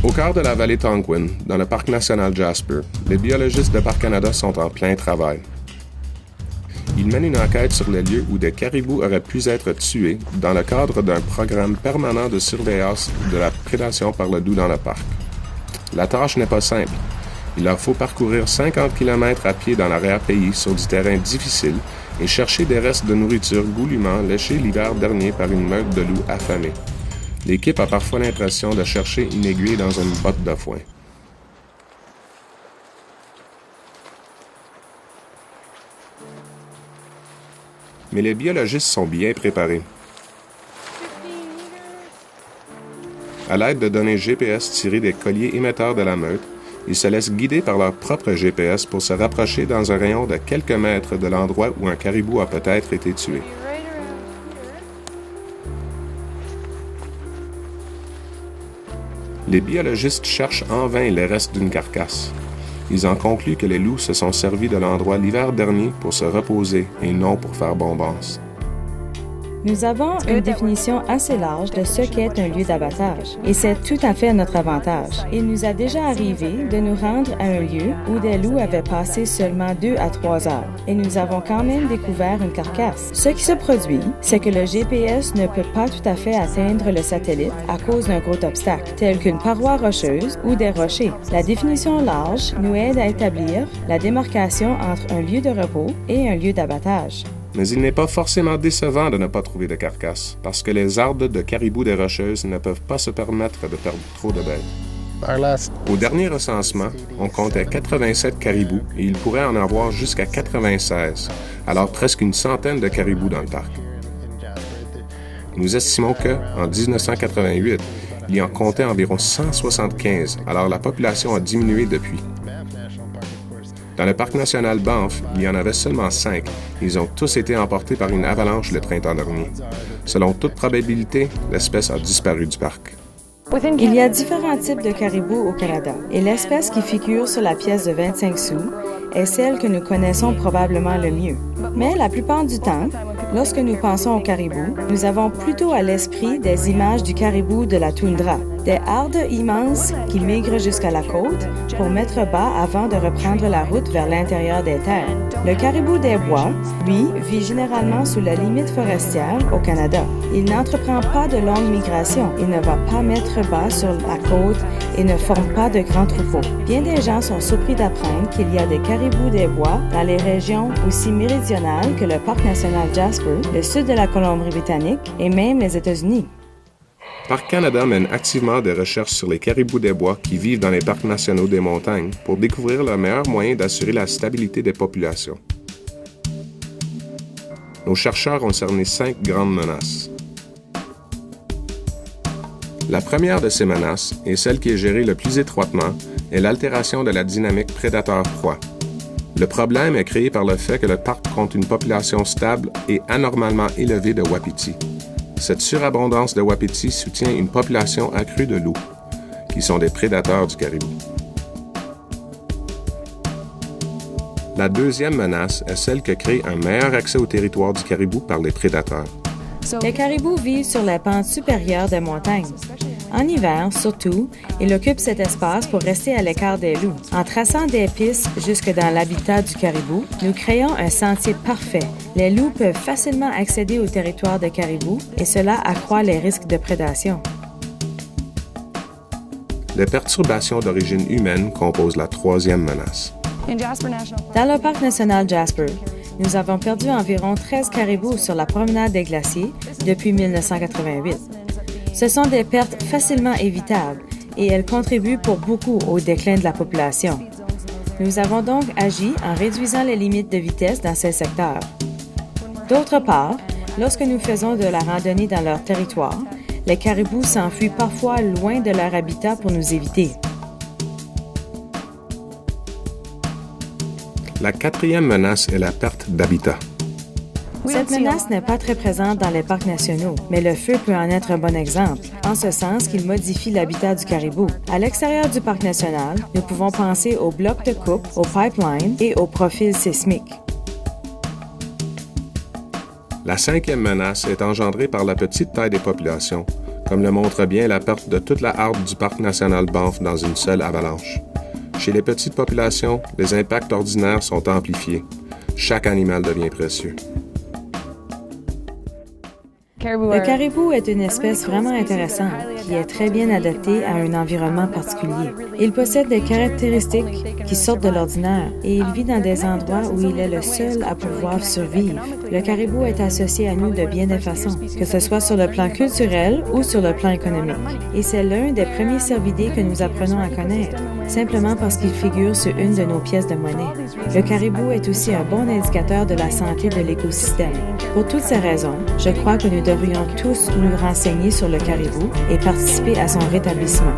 Au cœur de la vallée Tonquin, dans le parc national Jasper, les biologistes de Parcs Canada sont en plein travail. Ils mènent une enquête sur les lieux où des caribous auraient pu être tués dans le cadre d'un programme permanent de surveillance de la prédation par le loup dans le parc. La tâche n'est pas simple. Il leur faut parcourir 50 km à pied dans l'arrière-pays sur du terrain difficile et chercher des restes de nourriture goulûment léchés l'hiver dernier par une meute de loups affamés. L'équipe a parfois l'impression de chercher une aiguille dans une botte de foin. Mais les biologistes sont bien préparés. À l'aide de données GPS tirées des colliers émetteurs de la meute, ils se laissent guider par leur propre GPS pour se rapprocher dans un rayon de quelques mètres de l'endroit où un caribou a peut-être été tué. Les biologistes cherchent en vain les restes d'une carcasse. Ils en concluent que les loups se sont servis de l'endroit l'hiver dernier pour se reposer et non pour faire bombance. Nous avons une définition assez large de ce qu'est un lieu d'abattage, et c'est tout à fait notre avantage. Il nous a déjà arrivé de nous rendre à un lieu où des loups avaient passé seulement 2 à 3 heures, et nous avons quand même découvert une carcasse. Ce qui se produit, c'est que le GPS ne peut pas tout à fait atteindre le satellite à cause d'un gros obstacle, tel qu'une paroi rocheuse ou des rochers. La définition large nous aide à établir la démarcation entre un lieu de repos et un lieu d'abattage. Mais il n'est pas forcément décevant de ne pas trouver de carcasse, parce que les arbres de caribous des Rocheuses ne peuvent pas se permettre de perdre trop de bêtes. Au dernier recensement, on comptait 87 caribous et il pourrait en avoir jusqu'à 96, alors presque une centaine de caribous dans le parc. Nous estimons que, en 1988, il y en comptait environ 175, alors la population a diminué depuis. Dans le parc national Banff, il y en avait seulement 5. Ils ont tous été emportés par une avalanche le printemps dernier. Selon toute probabilité, l'espèce a disparu du parc. Il y a différents types de caribous au Canada, et l'espèce qui figure sur la pièce de 25 sous est celle que nous connaissons probablement le mieux. Mais la plupart du temps, lorsque nous pensons au caribou, nous avons plutôt à l'esprit des images du caribou de la toundra, des hardes immenses qui migrent jusqu'à la côte pour mettre bas avant de reprendre la route vers l'intérieur des terres. Le caribou des bois, lui, vit généralement sous la limite forestière au Canada. Il n'entreprend pas de longues migrations, il ne va pas mettre bas sur la côte et ne forme pas de grands troupeaux. Bien des gens sont surpris d'apprendre qu'il y a des caribous des bois dans les régions aussi méridionales que le parc national Jasper, le sud de la Colombie-Britannique et même les États-Unis. Parc Canada mène activement des recherches sur les caribous des bois qui vivent dans les parcs nationaux des montagnes pour découvrir le meilleur moyen d'assurer la stabilité des populations. Nos chercheurs ont cerné 5 grandes menaces. La première de ces menaces, et celle qui est gérée le plus étroitement, est l'altération de la dynamique prédateur-proie. Le problème est créé par le fait que le parc compte une population stable et anormalement élevée de wapitis. Cette surabondance de wapitis soutient une population accrue de loups, qui sont des prédateurs du caribou. La deuxième menace est celle que crée un meilleur accès au territoire du caribou par les prédateurs. Les caribous vivent sur les pentes supérieures des montagnes. En hiver, surtout, ils occupent cet espace pour rester à l'écart des loups. En traçant des pistes jusque dans l'habitat du caribou, nous créons un sentier parfait. Les loups peuvent facilement accéder au territoire des caribous et cela accroît les risques de prédation. Les perturbations d'origine humaine composent la troisième menace. Dans le parc national Jasper, nous avons perdu environ 13 caribous sur la promenade des glaciers depuis 1988. Ce sont des pertes facilement évitables et elles contribuent pour beaucoup au déclin de la population. Nous avons donc agi en réduisant les limites de vitesse dans ces secteurs. D'autre part, lorsque nous faisons de la randonnée dans leur territoire, les caribous s'enfuient parfois loin de leur habitat pour nous éviter. La quatrième menace est la perte d'habitat. Cette menace n'est pas très présente dans les parcs nationaux, mais le feu peut en être un bon exemple, en ce sens qu'il modifie l'habitat du caribou. À l'extérieur du parc national, nous pouvons penser aux blocs de coupe, aux pipelines et aux profils sismiques. La cinquième menace est engendrée par la petite taille des populations, comme le montre bien la perte de toute la harpe du parc national Banff dans une seule avalanche. Chez les petites populations, les impacts ordinaires sont amplifiés. Chaque animal devient précieux. Le caribou est une espèce vraiment intéressante qui est très bien adaptée à un environnement particulier. Il possède des caractéristiques qui sortent de l'ordinaire et il vit dans des endroits où il est le seul à pouvoir survivre. Le caribou est associé à nous de bien des façons, que ce soit sur le plan culturel ou sur le plan économique. Et c'est l'un des premiers cervidés que nous apprenons à connaître, simplement parce qu'il figure sur une de nos pièces de monnaie. Le caribou est aussi un bon indicateur de la santé de l'écosystème. Pour toutes ces raisons, je crois que nous devrions tous nous renseigner sur le caribou et participer à son rétablissement.